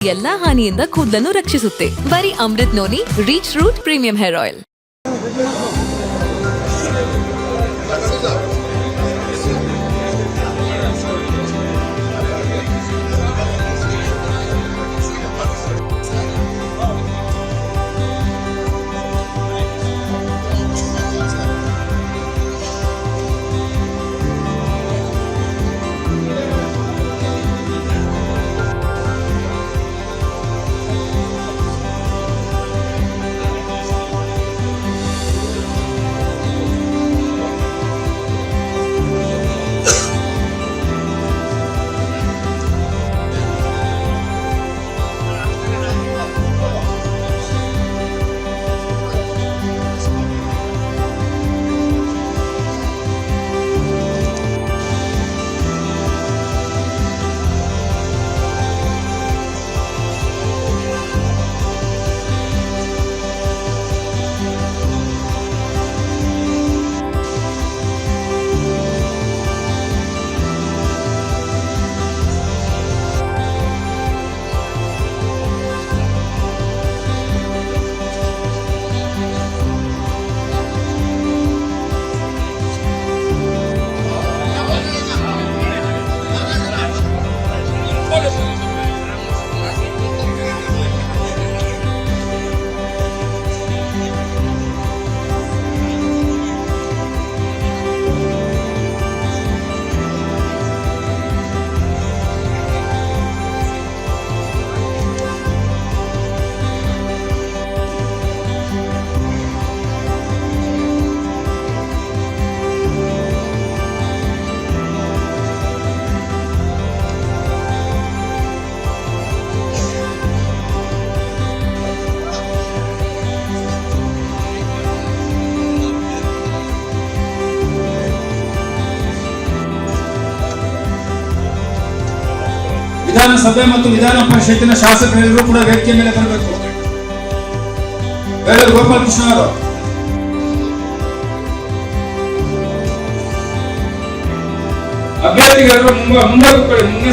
ಎಲ್ಲಾ ಹಾನಿಯಿಂದ ಕೂದಲನ್ನು ರಕ್ಷಿಸುತ್ತೆ. ಬರೀ Amrut noni reach root premium hair oil. ವಿಧಾನಸಭೆ ಮತ್ತು ವಿಧಾನ ಪರಿಷತ್ತಿನ ಶಾಸಕರೆಲ್ಲರೂ ಕೂಡ ವೇದಿಕೆ ಮೇಲೆ ಬರಬೇಕು. ಬೇರೆ ಗೋಪಾಲಕೃಷ್ಣ ಅವರು ಅಭ್ಯರ್ಥಿಗಳು ಮುಂದೆ ಕೂತ್ಕೊಳ್ಳಿ. ಮುಂದೆ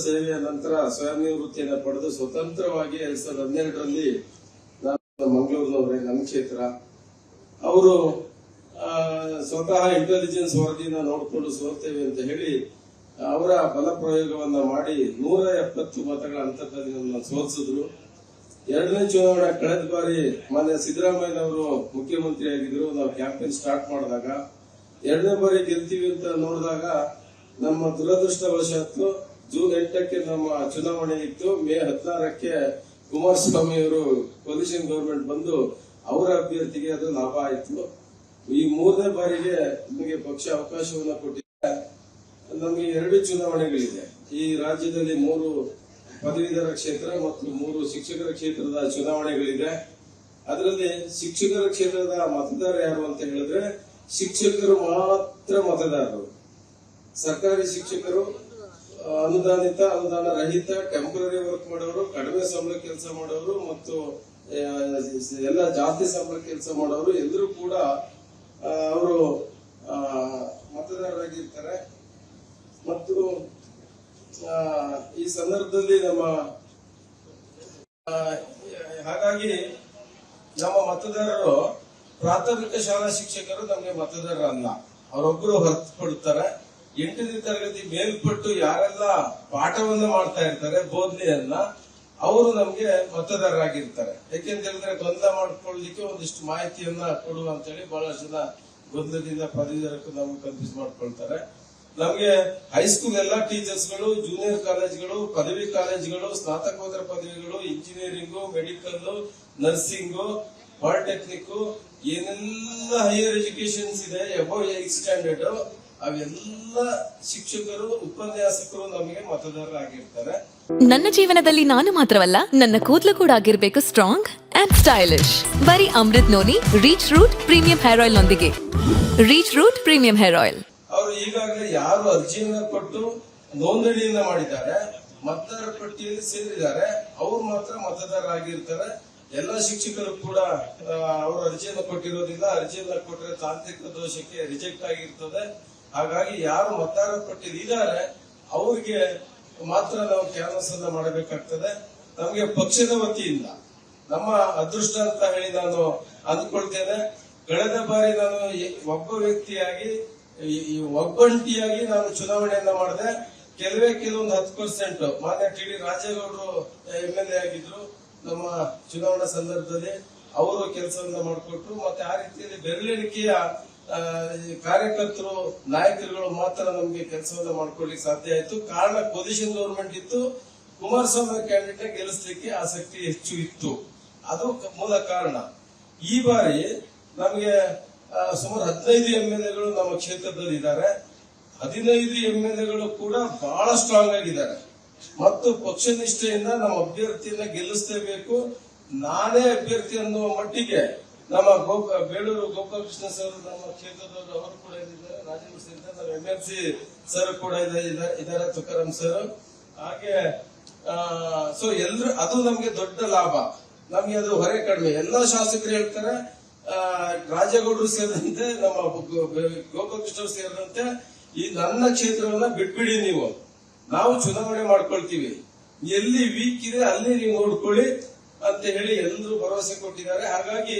ಸೇವೆಯ ನಂತರ ಸ್ವಯಂ ನಿವೃತ್ತಿಯನ್ನು ಪಡೆದು ಸ್ವತಂತ್ರವಾಗಿ 2012ರಲ್ಲಿ ನಾನು ಮಂಗಳೂರಿನವರೇ, ನನ್ನ ಕ್ಷೇತ್ರ. ಅವರು ಸ್ವತಃ ಇಂಟೆಲಿಜೆನ್ಸ್ ವರದಿನ ನೋಡಿಕೊಂಡು ಸೋರ್ತೇವೆ ಅಂತ ಹೇಳಿ ಅವರ ಬಲ ಪ್ರಯೋಗವನ್ನ ಮಾಡಿ 170 ಮತಗಳ ಅಂತರದಲ್ಲಿ ನಮ್ಮನ್ನು ಸೋಲಿಸಿದ್ರು. ಎರಡನೇ ಚುನಾವಣೆ ಕಳೆದ ಬಾರಿ ಮಾನ್ಯ ಸಿದ್ದರಾಮಯ್ಯನವರು ಮುಖ್ಯಮಂತ್ರಿ ಆಗಿದ್ರು. ನಾವು ಕ್ಯಾಂಪೇನ್ ಸ್ಟಾರ್ಟ್ ಮಾಡಿದಾಗ ಎರಡನೇ ಬಾರಿ ಗೆಲ್ತೀವಿ ಅಂತ ನೋಡಿದಾಗ ನಮ್ಮ ದುರದೃಷ್ಟವಶಾತ್ತು ಜೂನ್ 8ಕ್ಕೆ ನಮ್ಮ ಚುನಾವಣೆ ಇತ್ತು. ಮೇ 16ಕ್ಕೆ ಕುಮಾರಸ್ವಾಮಿ ಅವರು ಕೊಲಿಷನ್ ಗವರ್ಮೆಂಟ್ ಬಂದು ಅವರ ಅಭ್ಯರ್ಥಿಗೆ ಅದು ಲಾಭ ಆಯಿತು. ಈ 3ನೇ ಬಾರಿಗೆ ನಮಗೆ ಪಕ್ಷ ಅವಕಾಶವನ್ನು ಕೊಟ್ಟಿದೆ. ನಮಗೆ 2 ಚುನಾವಣೆಗಳಿದೆ. ಈ ರಾಜ್ಯದಲ್ಲಿ 3 ಪದವೀಧರ ಕ್ಷೇತ್ರ ಮತ್ತು 3 ಶಿಕ್ಷಕರ ಕ್ಷೇತ್ರದ ಚುನಾವಣೆಗಳಿದೆ. ಅದರಲ್ಲಿ ಶಿಕ್ಷಕರ ಕ್ಷೇತ್ರದ ಮತದಾರ ಯಾರು ಅಂತ ಹೇಳಿದ್ರೆ ಶಿಕ್ಷಕರು ಮಾತ್ರ ಮತದಾರರು. ಸರ್ಕಾರಿ ಶಿಕ್ಷಕರು ಅನುದಾನಿತ, ಅನುದಾನ ರಹಿತ, ಟೆಂಪರರಿ ವರ್ಕ್ ಮಾಡೋರು, ಕಡಿಮೆ ಸಂಬಳ ಕೆಲಸ ಮಾಡೋರು ಮತ್ತು ಎಲ್ಲ ಜಾಸ್ತಿ ಸಂಬಳ ಕೆಲಸ ಮಾಡೋರು ಎಲ್ಲರೂ ಕೂಡ ಅವರು ಮತದಾರರಾಗಿರ್ತಾರೆ. ಮತ್ತು ಈ ಸಂದರ್ಭದಲ್ಲಿ ಹಾಗಾಗಿ ನಮ್ಮ ಮತದಾರರು ಪ್ರಾಥಮಿಕ ಶಾಲಾ ಶಿಕ್ಷಕರು ನಮಗೆ ಮತದಾರರಲ್ಲ, ಅವರೊಬ್ಬರು ಹೊರತುಪಡುತ್ತಾರೆ. 8ನೇ ತರಗತಿ ಮೇಲ್ಪಟ್ಟು ಯಾರೆಲ್ಲ ಪಾಠವನ್ನ ಮಾಡ್ತಾ ಇರ್ತಾರೆ, ಬೋಧನೆಯನ್ನ, ಅವರು ನಮ್ಗೆ ಮತದಾರರಾಗಿರ್ತಾರೆ. ಯಾಕೆಂತ ಹೇಳಿದ್ರೆ ಗೊಂದಲ ಮಾಡ್ಕೊಳ್ಳಿಕ್ಕೆ ಒಂದಿಷ್ಟು ಮಾಹಿತಿಯನ್ನ ಕೊಡುವ ಅಂತ ಹೇಳಿ ಬಹಳಷ್ಟು ಜನ ಗೊಂದಲದಿಂದ ಪದವೀಧರಕ್ಕೂ ನಾವು ಕನ್ಫ್ಯೂಸ್ ಮಾಡ್ಕೊಳ್ತಾರೆ. ನಮಗೆ ಹೈಸ್ಕೂಲ್ ಎಲ್ಲಾ ಟೀಚರ್ಸ್ಗಳು, ಜೂನಿಯರ್ ಕಾಲೇಜ್ಗಳು, ಪದವಿ ಕಾಲೇಜ್ಗಳು, ಸ್ನಾತಕೋತ್ತರ ಪದವಿಗಳು, ಇಂಜಿನಿಯರಿಂಗು, ಮೆಡಿಕಲ್, ನರ್ಸಿಂಗು, ಪಾಲಿಟೆಕ್ನಿಕ್, ಏನೆಲ್ಲ ಹೈಯರ್ ಎಜುಕೇಶನ್ಸ್ ಇದೆ ಅಬೌವ್ 8th ಸ್ಟ್ಯಾಂಡರ್ಡ್, ಅವೆಲ್ಲ ಶಿಕ್ಷಕರು, ಉಪನ್ಯಾಸಕರು ನಮಗೆ ಮತದಾರರಾಗಿರ್ತಾರೆ. ನನ್ನ ಜೀವನದಲ್ಲಿ ನಾನು ಮಾತ್ರವಲ್ಲ, ನನ್ನ ಕೂದಲು ಕೂಡ ಆಗಿರ್ಬೇಕು ಸ್ಟ್ರಾಂಗ್ ಅಂಡ್ ಸ್ಟೈಲಿಶ್. ಬರೀ Amrut noni reach root premium hair ಆಯಿಲ್ ನೊಂದಿಗೆ. Reach root premium hair oil. ಅವರು ಈಗಾಗಲೇ ಯಾರು ಅರ್ಜಿಯನ್ನ ಕೊಟ್ಟು ನೋಂದಣಿಯನ್ನ ಮಾಡಿದ್ದಾರೆ, ಮತದಾರರ ಪಟ್ಟಿಯಲ್ಲಿ ಸೇರಿದ್ದಾರೆ, ಅವರು ಮಾತ್ರ ಮತದಾರರಾಗಿರ್ತಾರೆ. ಎಲ್ಲ ಶಿಕ್ಷಕರು ಕೂಡ ಅವರು ಅರ್ಜಿಯನ್ನು ಕೊಟ್ಟಿರೋದಿಲ್ಲ. ಅರ್ಜಿಯನ್ನ ಕೊಟ್ಟರೆ ತಾಂತ್ರಿಕ ದೋಷಕ್ಕೆ ರಿಜೆಕ್ಟ್ ಆಗಿರ್ತದೆ. ಹಾಗಾಗಿ ಯಾರು ಮತದಾರರ ಪಟ್ಟಿಯಲ್ಲಿ ಇದ್ದಾರೆ ಅವ್ರಿಗೆ ಮಾತ್ರ ನಾವು ಕ್ಯಾನ್ವಸ್ ಅನ್ನ ಮಾಡಬೇಕಾಗ್ತದೆ. ನಮಗೆ ಪಕ್ಷದ ವತಿಯಿಂದ ನಮ್ಮ ಅದೃಷ್ಟ ಅಂತ ಹೇಳಿ ನಾನು ಅಂದ್ಕೊಳ್ತೇನೆ. ಕಳೆದ ಬಾರಿ ನಾನು ಒಬ್ಬ ವ್ಯಕ್ತಿಯಾಗಿ, ಒಬ್ಬಂಟಿಯಾಗಿ ನಾನು ಚುನಾವಣೆಯನ್ನ ಮಾಡಿದೆ. ಕೆಲವೊಂದು 10% ಮಾನ್ಯ ಟಿ.ಡಿ. ರಾಜೇಗೌಡರು MLA ಆಗಿದ್ರು ನಮ್ಮ ಚುನಾವಣಾ ಸಂದರ್ಭದಲ್ಲಿ, ಅವರು ಕೆಲಸವನ್ನ ಮಾಡಿಕೊಟ್ರು. ಮತ್ತೆ ಆ ರೀತಿಯಲ್ಲಿ ಬೆರಳೆಣಿಕೆಯ ಕಾರ್ಯಕರ್ತರು, ನಾಯಕರುಗಳು ಮಾತ್ರ ನಮಗೆ ಕೆಲಸವನ್ನ ಮಾಡ್ಕೊಳ್ಳಿಕ್ಕೆ ಸಾಧ್ಯ ಆಯಿತು. ಕಾರಣ ಪೊಸಿಷನ್ ಗವರ್ಮೆಂಟ್ ಇತ್ತು, ಕುಮಾರಸ್ವಾಮಿ ಕ್ಯಾಂಡಿಡೇಟ್ ಗೆಲ್ಲಿಸಲಿಕ್ಕೆ ಆಸಕ್ತಿ ಹೆಚ್ಚು ಇತ್ತು, ಅದು ಮೂಲ ಕಾರಣ. ಈ ಬಾರಿ ನಮಗೆ ಸುಮಾರು 15 MLAಗಳು ನಮ್ಮ ಕ್ಷೇತ್ರದಲ್ಲಿ ಇದ್ದಾರೆ. 15 MLAಗಳು ಕೂಡ ಬಹಳ ಸ್ಟ್ರಾಂಗ್ ಆಗಿದ್ದಾರೆ ಮತ್ತು ಪಕ್ಷ ನಿಷ್ಠೆಯಿಂದ ನಮ್ಮ ಅಭ್ಯರ್ಥಿಯನ್ನ ಗೆಲ್ಲಿಸಲೇಬೇಕು, ನಾನೇ ಅಭ್ಯರ್ಥಿ ಅನ್ನುವ ಮಟ್ಟಿಗೆ ನಮ್ಮ ಬೇಳೂರು ಗೋಪಾಲಕೃಷ್ಣ ಸರ್ ನಮ್ಮ ಕ್ಷೇತ್ರದವರು, ಅವರು ಕೂಡ ಇದ್ದಾರೆ, ರಾಜೇಂದ್ರ ಸರ್ ಇದ್ದಾರೆ, ನಮ್ಮ MLC ಸರ್ ಕೂಡ ಇದ್ದಾರೆ, ತುಕಾರಾಮ್ ಸರ್. ಹಾಗೆ ಸೊ ಎಲ್ಲರೂ, ಅದು ನಮ್ಗೆ ದೊಡ್ಡ ಲಾಭ. ನಮ್ಗೆ ಅದು ಹೊರೆ ಕಡಿಮೆ. ಎಲ್ಲಾ ಶಾಸಕರು ಹೇಳ್ತಾರೆ, ರಾಜೇಗೌಡರು ಸೇರಿದಂತೆ, ನಮ್ಮ ಗೋಪಾಲಕೃಷ್ಣ ಸೇರಿದಂತೆ, ಈ ನನ್ನ ಕ್ಷೇತ್ರವನ್ನ ಬಿಟ್ಬಿಡಿ, ನಾವು ಚುನಾವಣೆ ಮಾಡ್ಕೊಳ್ತೀವಿ, ಎಲ್ಲಿ ವೀಕ್ ಇದೆ ಅಲ್ಲಿ ನೀವು ನೋಡ್ಕೊಳ್ಳಿ ಅಂತ ಹೇಳಿ ಎಲ್ಲರೂ ಭರವಸೆ ಕೊಟ್ಟಿದ್ದಾರೆ. ಹಾಗಾಗಿ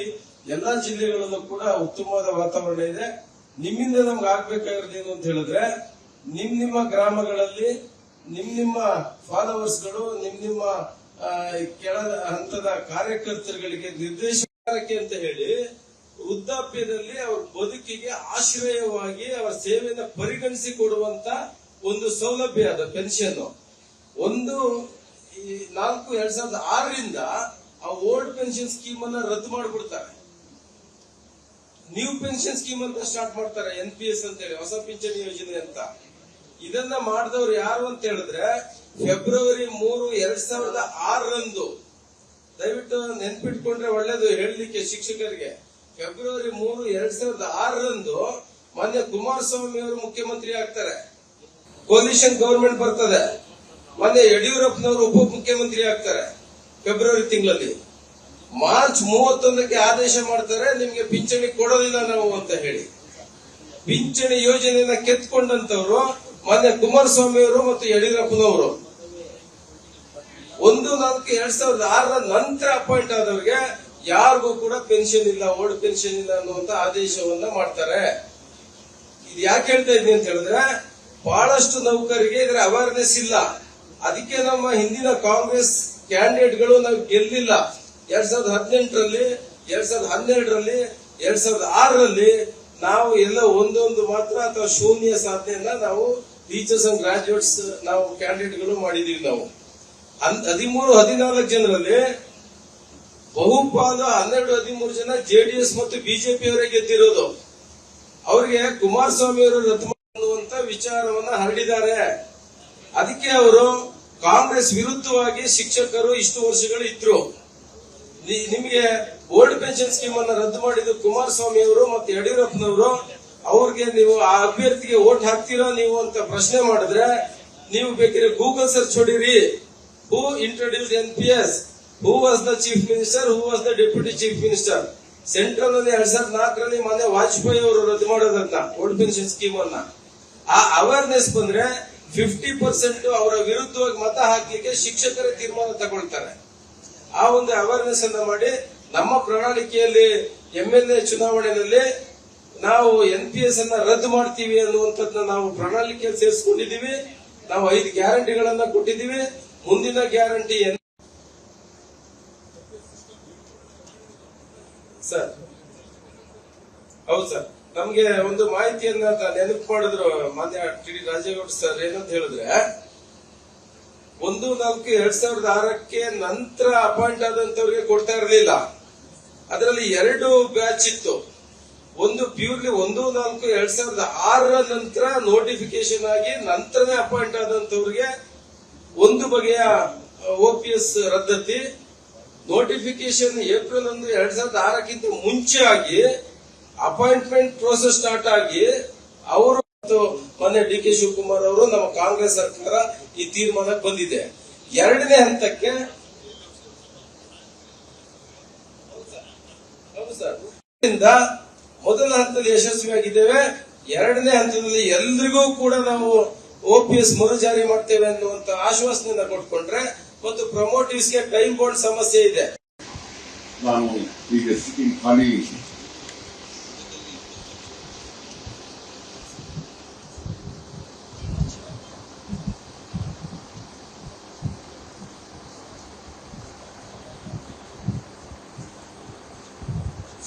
ಎಲ್ಲಾ ಜಿಲ್ಲೆಗಳಲ್ಲೂ ಕೂಡ ಉತ್ತಮವಾದ ವಾತಾವರಣ ಇದೆ. ನಿಮ್ಮಿಂದ ನಮ್ಗೆ ಆಗ್ಬೇಕಾಗಿರೋದೇನು ಅಂತ ಹೇಳಿದ್ರೆ, ನಿಮ್ಮ ಗ್ರಾಮಗಳಲ್ಲಿ ನಿಮ್ಮ ಫಾಲೋವರ್ಸ್ಗಳು, ನಿಮ್ಮ ಕೆಳ ಹಂತದ ಕಾರ್ಯಕರ್ತರುಗಳಿಗೆ ನಿರ್ದೇಶನಕ್ಕೆ ಅಂತ ಹೇಳಿ ವೃದ್ಧಾಪ್ಯದಲ್ಲಿ ಅವರ ಬದುಕಿಗೆ ಆಶ್ರಯವಾಗಿ ಅವರ ಸೇವೆಯನ್ನು ಪರಿಗಣಿಸಿ ಕೊಡುವಂತ ಒಂದು ಸೌಲಭ್ಯ, ಅದು ಪೆನ್ಷನ್. 1/4/2006ರಿಂದ ಆ ಓಲ್ಡ್ ಪೆನ್ಷನ್ ಸ್ಕೀಮ್ ಅನ್ನ ರದ್ದು ಮಾಡಿಬಿಡ್ತಾರೆ, ನ್ಯೂ ಪೆನ್ಷನ್ ಸ್ಕೀಮ್ ಅಂತ ಸ್ಟಾರ್ಟ್ ಮಾಡ್ತಾರೆ, NPS ಅಂತ ಹೇಳಿ, ಹೊಸ ಪಿಂಚಣಿ ಯೋಜನೆ ಅಂತ. ಇದನ್ನ ಮಾಡಿದವರು ಯಾರು ಅಂತ ಹೇಳಿದ್ರೆ ಫೆಬ್ರವರಿ 3, 2006ರಂದು, ದಯವಿಟ್ಟು ನೆನ್ಪಿಟ್ಕೊಂಡ್ರೆ ಒಳ್ಳೇದು ಹೇಳಲಿಕ್ಕೆ ಶಿಕ್ಷಕರಿಗೆ. ಫೆಬ್ರವರಿ 3, 2006ರಂದು ಮಾನ್ಯ ಕುಮಾರಸ್ವಾಮಿ ಅವರು ಮುಖ್ಯಮಂತ್ರಿ ಆಗ್ತಾರೆ, ಕೋಲಿಷನ್ ಗವರ್ಮೆಂಟ್ ಬರ್ತದೆ, ಮೊನ್ನೆ ಯಡಿಯೂರಪ್ಪನವರು ಉಪ ಮುಖ್ಯಮಂತ್ರಿ ಆಗ್ತಾರೆ ಫೆಬ್ರವರಿ ತಿಂಗಳಲ್ಲಿ. ಮಾರ್ಚ್ 31ಕ್ಕೆ ಆದೇಶ ಮಾಡ್ತಾರೆ, ನಿಮ್ಗೆ ಪಿಂಚಣಿ ಕೊಡೋದಿಲ್ಲ ನಾವು ಅಂತ ಹೇಳಿ. ಪಿಂಚಣಿ ಯೋಜನೆಯನ್ನ ಕೆತ್ಕೊಂಡಂತವರು ಮೊನ್ನೆ ಕುಮಾರಸ್ವಾಮಿ ಅವರು ಮತ್ತು ಯಡಿಯೂರಪ್ಪನವರು. 1/4/2006 ನಂತರ ಅಪಾಯಿಂಟ್ ಆದವರಿಗೆ ಯಾರಿಗೂ ಕೂಡ ಪೆನ್ಷನ್ ಇಲ್ಲ, ಓಲ್ಡ್ ಪೆನ್ಷನ್ ಇಲ್ಲ ಅನ್ನುವಂತ ಆದೇಶವನ್ನ ಮಾಡ್ತಾರೆ. ಇದು ಯಾಕೆ ಹೇಳ್ತಾ ಇದ್ದೀನಿ ಅಂತ ಹೇಳಿದ್ರೆ, ಬಹಳಷ್ಟು ನೌಕರಿಗೆ ಇದರ ಅವೇರ್ನೆಸ್ ಇಲ್ಲ. ಅದಕ್ಕೆ ನಮ್ಮ ಹಿಂದಿನ ಕಾಂಗ್ರೆಸ್ ಕ್ಯಾಂಡಿಡೇಟ್ಗಳು ನಾವು ಗೆಲ್ಲಿಲ್ಲ. 2018ರಲ್ಲಿ, 2012ರಲ್ಲಿ, 2006ರಲ್ಲಿ ನಾವು ಎಲ್ಲ ಒಂದೊಂದು ಮಾತ್ರ ಅಥವಾ ಶೂನ್ಯ ಸಾಧನೆಯನ್ನ ನಾವು ಟೀಚರ್ಸ್ ಅಂಡ್ ಗ್ರಾಜುಯೇಟ್ಸ್ ನಾವು ಕ್ಯಾಂಡಿಡೇಟ್ಗಳು ಮಾಡಿದೀವಿ ನಾವು 13-14 ಜನರಲ್ಲಿ ಬಹುಪಾಲು 12-13 ಜನ ಜೆಡಿಎಸ್ ಮತ್ತು ಬಿಜೆಪಿ ಅವರೇ ಗೆದ್ದಿರೋದು. ಅವರಿಗೆ ಕುಮಾರಸ್ವಾಮಿ ಅವರು ರದ್ದು ಮಾಡುವಂತ ವಿಚಾರವನ್ನ ಹರಡಿದ್ದಾರೆ. ಅದಕ್ಕೆ ಅವರು ಕಾಂಗ್ರೆಸ್ ವಿರುದ್ಧವಾಗಿ ಶಿಕ್ಷಕರು ಇಷ್ಟು ವರ್ಷಗಳು ಇದ್ರು. ನಿಮಗೆ ಓಲ್ಡ್ ಪೆನ್ಷನ್ ಸ್ಕೀಮ್ ಅನ್ನ ರದ್ದು ಮಾಡಿದ್ದು ಕುಮಾರಸ್ವಾಮಿ ಅವರು ಮತ್ತು ಯಡಿಯೂರಪ್ಪನವರು. ಅವ್ರಿಗೆ ನೀವು ಆ ಅಭ್ಯರ್ಥಿಗೆ ವೋಟ್ ಹಾಕ್ತೀರಾ ನೀವು ಅಂತ ಪ್ರಶ್ನೆ ಮಾಡಿದ್ರೆ ನೀವು ಬೇಕಿದ್ರೆ ಗೂಗಲ್ ಸರ್ಚ್ ಹೊಡಿರಿ. Who introduce NPS, who was the chief minister, who was the deputy chief minister. Central ನಲ್ಲಿ 2004ರಲ್ಲಿ ಮೊನ್ನೆ ವಾಜಪೇಯಿ ಅವರು ರದ್ದು ಮಾಡೋದನ್ನ ಓಲ್ಡ್ ಪೆನ್ಷನ್ ಸ್ಕೀಮ್ ಅನ್ನ. ಆ ಅವೇರ್ನೆಸ್ ಬಂದ್ರೆ 50% ಅವರ ವಿರುದ್ಧವಾಗಿ ಮತ ಹಾಕ್ಲಿಕ್ಕೆ ಶಿಕ್ಷಕರೇ ತೀರ್ಮಾನ ತಗೊಳ್ತಾರೆ. ಆ ಒಂದು ಅವೇರ್ನೆಸ್ ಅನ್ನ ಮಾಡಿ ನಮ್ಮ ಪ್ರಣಾಳಿಕೆಯಲ್ಲಿ MLA ಚುನಾವಣೆಯಲ್ಲಿ ನಾವು NPS ಅನ್ನ ರದ್ದು ಮಾಡ್ತೀವಿ ಅನ್ನುವಂಥದ್ದನ್ನ ನಾವು ಪ್ರಣಾಳಿಕೆಯಲ್ಲಿ ಸೇರಿಸಿಕೊಂಡಿದ್ದೀವಿ. ನಾವು 5 ಗ್ಯಾರಂಟಿಗಳನ್ನ ಕೊಟ್ಟಿದ್ದೀವಿ. ಮುಂದಿನ ಗ್ಯಾರಂಟಿ ಸರ್, ಹೌದು ಸರ್, ನಮ್ಗೆ ಒಂದು ಮಾಹಿತಿಯನ್ನ ನೆನಪು ಮಾಡಿದ್ರು ಮಾನ್ಯ TD ರಾಜೇಗೌಡ ಸರ್. ಏನಂತ ಹೇಳಿದ್ರೆ 1-4-2006ಕ್ಕೆ ನಂತರ ಅಪಾಯಿಂಟ್ ಆದಂತವ್ರಿಗೆ ಕೊಡ್ತಾ ಇರಲಿಲ್ಲ. ಅದರಲ್ಲಿ 2 ಬ್ಯಾಚ್ ಇತ್ತು. ಒಂದು ಪ್ಯೂರ್ಲಿ 1-4-2006 ನಂತರ ನೋಟಿಫಿಕೇಶನ್ ಆಗಿ ನಂತರನೇ ಅಪಾಯಿಂಟ್ ಆದಂತವ್ರಿಗೆ ಒಂದು ಬಗೆಯ OPS ರದ್ದತಿ. ನೋಟಿಫಿಕೇಶನ್ ಏಪ್ರಿಲ್ 2006ಕ್ಕಿಂತ ಮುಂಚೆ ಆಗಿ ಅಪಾಯಿಂಟ್ಮೆಂಟ್ ಪ್ರೋಸೆಸ್ ಸ್ಟಾರ್ಟ್ ಆಗಿ ಅವರು ಮೊನ್ನೆ DK ಶಿವಕುಮಾರ್ ಅವರು ನಮ್ಮ ಕಾಂಗ್ರೆಸ್ ಸರ್ಕಾರ ಈ ತೀರ್ಮಾನಕ್ಕೆ ಬಂದಿದೆ. 2ನೇ ಹಂತಕ್ಕೆ ಮೊದಲ ಹಂತದಲ್ಲಿ ಯಶಸ್ವಿಯಾಗಿದ್ದೇವೆ. 2ನೇ ಹಂತದಲ್ಲಿ ಎಲ್ರಿಗೂ ಕೂಡ ನಾವು OPS ಮರುಜಾರಿ ಮಾಡ್ತೇವೆ ಅನ್ನುವಂತ ಆಶ್ವಾಸನೆಯನ್ನ ಕೊಟ್ಕೊಂಡ್ರೆ ಮತ್ತು ಪ್ರಮೋಟಿವ್ಸ್ಗೆ ಟೈಮ್ ಬಾಂಡ್ ಸಮಸ್ಯೆ ಇದೆ. ನಾನು ಈಗ ಖಾಲಿ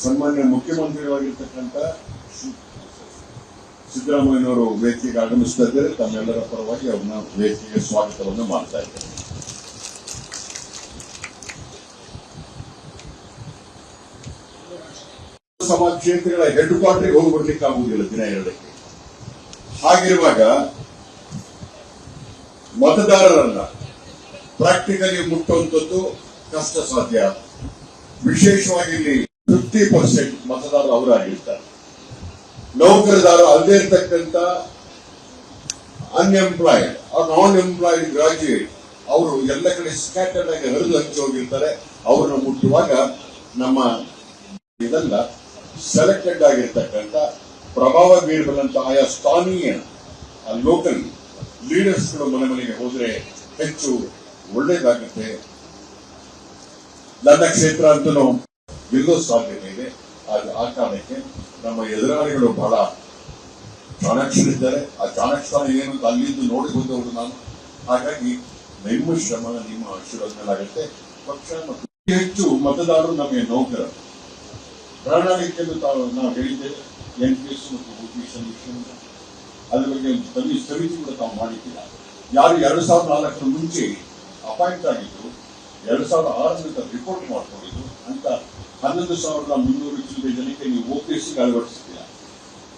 ಸನ್ಮಾನ್ಯ ಮುಖ್ಯಮಂತ್ರಿಗಳಾಗಿರ್ತಕ್ಕಂಥ ಸಿದ್ದರಾಮಯ್ಯನವರು ವೇದಿಕೆಗೆ ಆಗಮಿಸ್ತಾ ಇದ್ದಾರೆ. ತಮ್ಮೆಲ್ಲರ ಪರವಾಗಿ ಅವ್ರನ್ನ ವೇದಿಕೆಗೆ ಸ್ವಾಗತವನ್ನು ಮಾಡ್ತಾ ಇದ್ದಾರೆ. ಸಭಾ ಕ್ಷೇತ್ರಗಳ ಹೆಡ್ ಕ್ವಾರ್ಟರ್ಗೆ ಹೋಗಿ ಬರ್ಲಿಕ್ಕೆ ಆಗುವುದಿಲ್ಲ ದಿನ 2ಕ್ಕೆ. ಹಾಗಿರುವಾಗ ಮತದಾರರನ್ನ ಪ್ರಾಕ್ಟಿಕಲಿ ಮುಟ್ಟುವಂಥದ್ದು ಕಷ್ಟ ಸಾಧ್ಯ. ವಿಶೇಷವಾಗಿ ಇಲ್ಲಿ 50% ಮತದಾರರು ಅವರಾಗಿರ್ತಾರೆ. ನೌಕರದಾರ ಅಲ್ಲದೆ ಇರ್ತಕ್ಕಂಥ ಅನ್ಎಂಪ್ಲಾಯ್ಡ್ ನಾನ್ ಎಂಪ್ಲಾಯ್ಡ್ ಗ್ರಾಜ್ಯುಯೇಟ್ ಅವರು ಎಲ್ಲ ಕಡೆ ಸ್ಕ್ಯಾಟರ್ಡ್ ಆಗಿ ಹರಿದು ಹಂಚಿ ಹೋಗಿರ್ತಾರೆ. ಅವರನ್ನು ಮುಟ್ಟುವಾಗ ನಮ್ಮ ಇದೆಲ್ಲ ಸೆಲೆಕ್ಟೆಡ್ ಆಗಿರ್ತಕ್ಕಂಥ ಪ್ರಭಾವ ಬೀರಬಲ್ಲಂತ ಆಯಾ ಸ್ಥಾನೀಯ ಲೋಕಲ್ ಲೀಡರ್ಸ್ಗಳು ಮನೆಗೆ ಹೋದ್ರೆ ಹೆಚ್ಚು ಒಳ್ಳೇದಾಗುತ್ತೆ. ನನ್ನ ಕ್ಷೇತ್ರ ಅಂತೂ ಗೆಲ್ಲೋ ಸಾಧ್ಯತೆ ಇದೆ. ಆ ಕಾರಣಕ್ಕೆ ನಮ್ಮ ಎದುರಾಳಿಗಳು ಬಹಳ ಚಾಣಾಕ್ಷರಿದ್ದಾರೆ. ಆ ಚಾಣಾಕ್ಷರ ಏನು ಅಲ್ಲಿಂದ ನೋಡಿ ಬಂದವರು ನಾನು. ಹಾಗಾಗಿ ನಿಮ್ಮ ಶ್ರಮ ನಿಮ್ಮ ಆಶೀರ್ವಾದ ಮೇಲಾಗುತ್ತೆ. ಪಕ್ಷ ಮತ್ತು ಹೆಚ್ಚು ಮತದಾರರು ನಮಗೆ ನೌಕರರು. ಪ್ರಣಾಳಿಕೆಯನ್ನು ನಾವು ಹೇಳಿದ್ದೇವೆ NPS ಮತ್ತು OPS ಅದ್ರ ಬಗ್ಗೆ ಒಂದು ಸಮಿತಿ ಕೂಡ ತಾವು ಮಾಡಿದ್ದೀರ. ಯಾರು 2004 ಮುಂಚೆ ಅಪಾಯಿಂಟ್ ಆಗಿದ್ರು 2006 ರಿಪೋರ್ಟ್ ಮಾಡ್ಕೊಂಡಿದ್ರು ಅಂತ 11,300 ಜನಕ್ಕೆ ನೀವು OPS ಅಳವಡಿಸ್ತೀರ.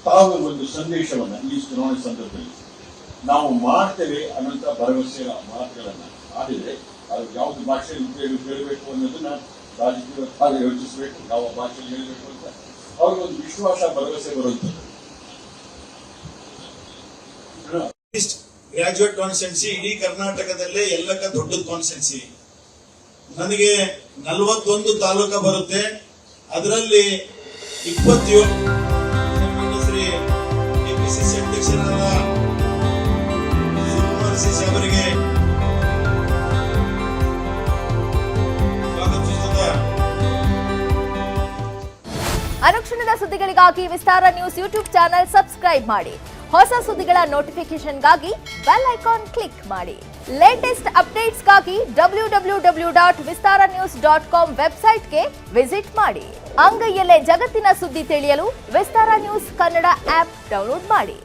ತಾವು ಒಂದು ಸಂದೇಶವನ್ನ ಈ ಚುನಾವಣೆ ಸಂದರ್ಭದಲ್ಲಿ ನಾವು ಮಾಡ್ತೇವೆ ಅನ್ನೋಂಥ ಭರವಸೆಯ ಮಾತುಗಳನ್ನ ಆಡಿದ್ರೆ ಅದು ಯಾವ್ದು ಭಾಷೆಯಲ್ಲಿ ಹೇಳಬೇಕು ಅನ್ನೋದನ್ನ ರಾಜಕೀಯ ಯೋಚಿಸಬೇಕು. ಯಾವ ಭಾಷೆಯಲ್ಲಿ ಹೇಳಬೇಕು ಅಂತ ಅವ್ರಿಗೊಂದು ವಿಶ್ವಾಸ ಭರವಸೆ ಬರುವಂಥದ್ದು. ಗ್ರಾಜುಯೇಟ್ ಕಾನ್ಸ್ಟಿಟ್ಯೂನ್ಸಿ ಇಡೀ ಕರ್ನಾಟಕದಲ್ಲೇ ಎಲ್ಲಕ್ಕ ದೊಡ್ಡದ ಕಾನ್ಸ್ಟಿಟ್ಯೂನ್ಸಿ. ನನಗೆ 41 ತಾಲೂಕ ಬರುತ್ತೆ. ಅದರಲ್ಲಿ 27 ಶ್ರೀ ಕೆಪಿಸಿಸಿ ಅಧ್ಯಕ್ಷರಾದ ಶಿವಕುಮಾರ್ ಸಿಸಿ ಅವರಿಗೆ ಸ್ವಾಗತಿಸುತ್ತದೆ. ಅನುಕ್ಷಣದ ಸುದ್ದಿಗಳಿಗಾಗಿ ವಿಸ್ತಾರ ನ್ಯೂಸ್ ಯೂಟ್ಯೂಬ್ ಚಾನೆಲ್ ಸಬ್ಸ್ಕ್ರೈಬ್ ಮಾಡಿ. ಹೊಸ ಸುದ್ದಿಗಳ ನೋಟಿಫಿಕೇಶನ್ಗಾಗಿ ಬೆಲ್ ಐಕಾನ್ ಕ್ಲಿಕ್ ಮಾಡಿ. ಲೇಟೆಸ್ಟ್ ಅಪ್ಡೇಟ್ಸ್ಗಾಗಿ www.vistaranews.com ವೆಬ್ಸೈಟ್ಗೆ ವಿಸಿಟ್ ಮಾಡಿ. ಅಂಗೈಯಲ್ಲೇ ಜಗತ್ತಿನ ಸುದ್ದಿ ತಿಳಿಯಲು ವಿಸ್ತಾರ ನ್ಯೂಸ್ ಕನ್ನಡ ಆಪ್ ಡೌನ್ಲೋಡ್ ಮಾಡಿ.